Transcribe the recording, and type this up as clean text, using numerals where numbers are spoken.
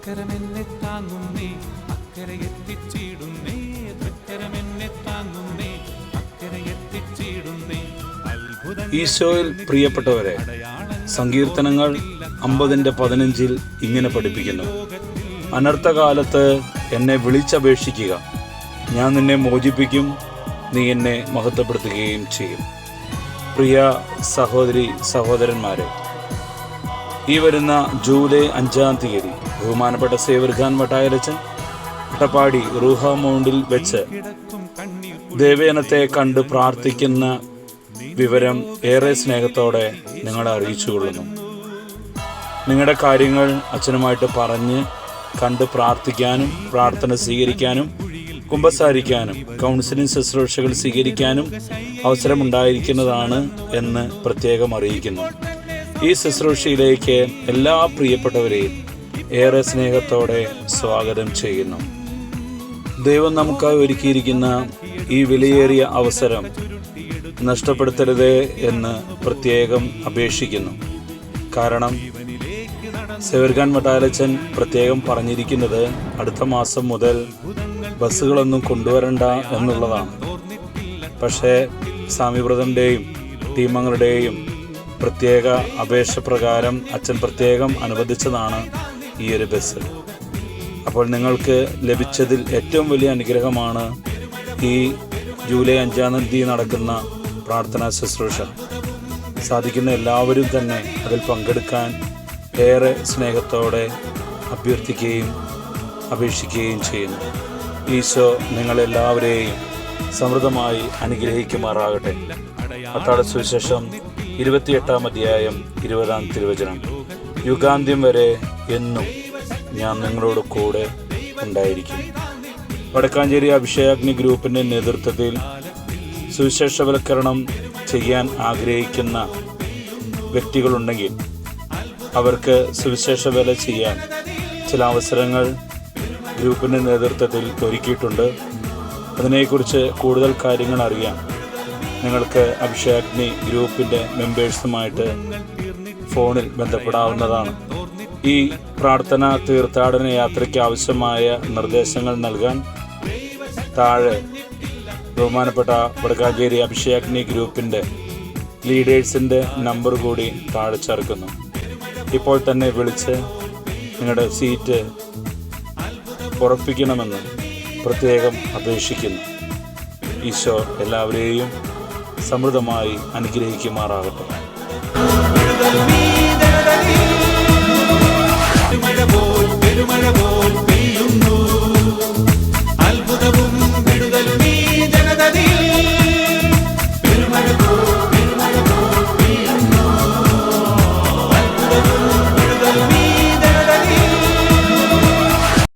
തൃക്കരമെന്നെ താങ്ങുന്നേ, അക്കരെ എത്തിച്ചിടുന്നേ. തൃക്കരമെന്നെ താങ്ങുന്നേ, അക്കരെ എത്തിച്ചിടുന്നേ. ഈശോയിൽ പ്രിയപ്പെട്ടവരെ, സങ്കീർത്തനങ്ങൾ 50:15 ഇങ്ങനെ പഠിപ്പിക്കുന്നു: അനർത്ഥകാലത്ത് എന്നെ വിളിച്ചപേക്ഷിക്കുക, ഞാൻ നിന്നെ മോചിപ്പിക്കും, നീ എന്നെ മഹത്വപ്പെടുത്തുകയും ചെയ്യും. പ്രിയ സഹോദരി സഹോദരന്മാരെ, ഈ വരുന്ന ജൂലൈ 5 തീയതി ബഹുമാനപ്പെട്ട സേവർഖാൻ വട്ടായലച്ചൻ അട്ടപ്പാടി റൂഹ മൗണ്ടിൽ വെച്ച് ദേവജനത്തെ കണ്ട് പ്രാർത്ഥിക്കുന്ന വിവരം ഏറെ സ്നേഹത്തോടെ നിങ്ങളെ അറിയിച്ചുകൊള്ളുന്നു. നിങ്ങളുടെ കാര്യങ്ങൾ അച്ഛനുമായിട്ട് പറഞ്ഞ് കണ്ട് പ്രാർത്ഥിക്കാനും, പ്രാർത്ഥന സ്വീകരിക്കാനും, കുമ്പസാരിക്കാനും, കൗൺസിലിംഗ് ശുശ്രൂഷകൾ സ്വീകരിക്കാനും അവസരമുണ്ടായിരിക്കുന്നതാണ് എന്ന് പ്രത്യേകം അറിയിക്കുന്നു. ഈ ശുശ്രൂഷയിലേക്ക് എല്ലാ പ്രിയപ്പെട്ടവരെയും ഏറെ സ്നേഹത്തോടെ സ്വാഗതം ചെയ്യുന്നു. ദൈവം നമുക്കായി ഒരുക്കിയിരിക്കുന്ന ഈ വിലയേറിയ അവസരം നഷ്ടപ്പെടുത്തരുതേ എന്ന് പ്രത്യേകം അപേക്ഷിക്കുന്നു. കാരണം സേവർഖാൻ വട്ടായലച്ചൻ പ്രത്യേകം പറഞ്ഞിരിക്കുന്നത് അടുത്ത മാസം മുതൽ ബസ്സുകളൊന്നും കൊണ്ടുവരണ്ട എന്നുള്ളതാണ്. പക്ഷേ സ്വാമി ബ്രദറിൻ്റെയും ടീമങ്ങളുടെയും പ്രത്യേക അപേക്ഷ പ്രകാരം അച്ഛൻ പ്രത്യേകം അനുവദിച്ചതാണ് ഈ ഒരു ബസ്. അപ്പോൾ നിങ്ങൾക്ക് ലഭിച്ചതിൽ ഏറ്റവും വലിയ അനുഗ്രഹമാണ് ഈ ജൂലൈ 5 തീയതി നടക്കുന്ന പ്രാർത്ഥനാ ശുശ്രൂഷ. സാധിക്കുന്ന എല്ലാവരും തന്നെ അതിൽ പങ്കെടുക്കാൻ ഏറെ സ്നേഹത്തോടെ അഭ്യർത്ഥിക്കുകയും അപേക്ഷിക്കുകയും ചെയ്യുന്നു. ഈശോ നിങ്ങളെല്ലാവരെയും സമൃദ്ധമായി അനുഗ്രഹിക്കുമാറാകട്ടെ. മത്തായിയുടെ സുവിശേഷം 28 അധ്യായം 20 തിരുവചനം: യുഗാന്ത്യം വരെ എന്നും ഞാൻ നിങ്ങളോട് കൂടെ ഉണ്ടായിരിക്കും. വടക്കാഞ്ചേരി അഭിഷേകാഗ്നി ഗ്രൂപ്പിൻ്റെ നേതൃത്വത്തിൽ സുവിശേഷവൽക്കരണം ചെയ്യാൻ ആഗ്രഹിക്കുന്ന വ്യക്തികളുണ്ടെങ്കിൽ അവർക്ക് സുവിശേഷ വേല ചെയ്യാൻ ചില അവസരങ്ങൾ ഗ്രൂപ്പിൻ്റെ നേതൃത്വത്തിൽ ഒരുക്കിയിട്ടുണ്ട്. അതിനെക്കുറിച്ച് കൂടുതൽ കാര്യങ്ങൾ അറിയാൻ നിങ്ങൾക്ക് അഭിഷേകാഗ്നി ഗ്രൂപ്പിൻ്റെ മെമ്പേഴ്സുമായിട്ട് ഫോണിൽ ബന്ധപ്പെടാവുന്നതാണ്. ഈ പ്രാർത്ഥന തീർത്ഥാടന യാത്രയ്ക്ക് ആവശ്യമായ നിർദ്ദേശങ്ങൾ നൽകാൻ താഴെ ബഹുമാനപ്പെട്ട വടക്കാഞ്ചേരി അഭിഷേകാഗ്നി ഗ്രൂപ്പിൻ്റെ ലീഡേഴ്സിൻ്റെ നമ്പർ കൂടി താഴെ ചേർക്കുന്നു. ഇപ്പോൾ തന്നെ വിളിച്ച് നിങ്ങളുടെ സീറ്റ് ഉറപ്പിക്കണമെന്ന് പ്രത്യേകം അപേക്ഷിക്കുന്നു. ഈശോ എല്ലാവരെയും സമൃദ്ധമായി അനുഗ്രഹിക്കുമാറാകട്ടെ.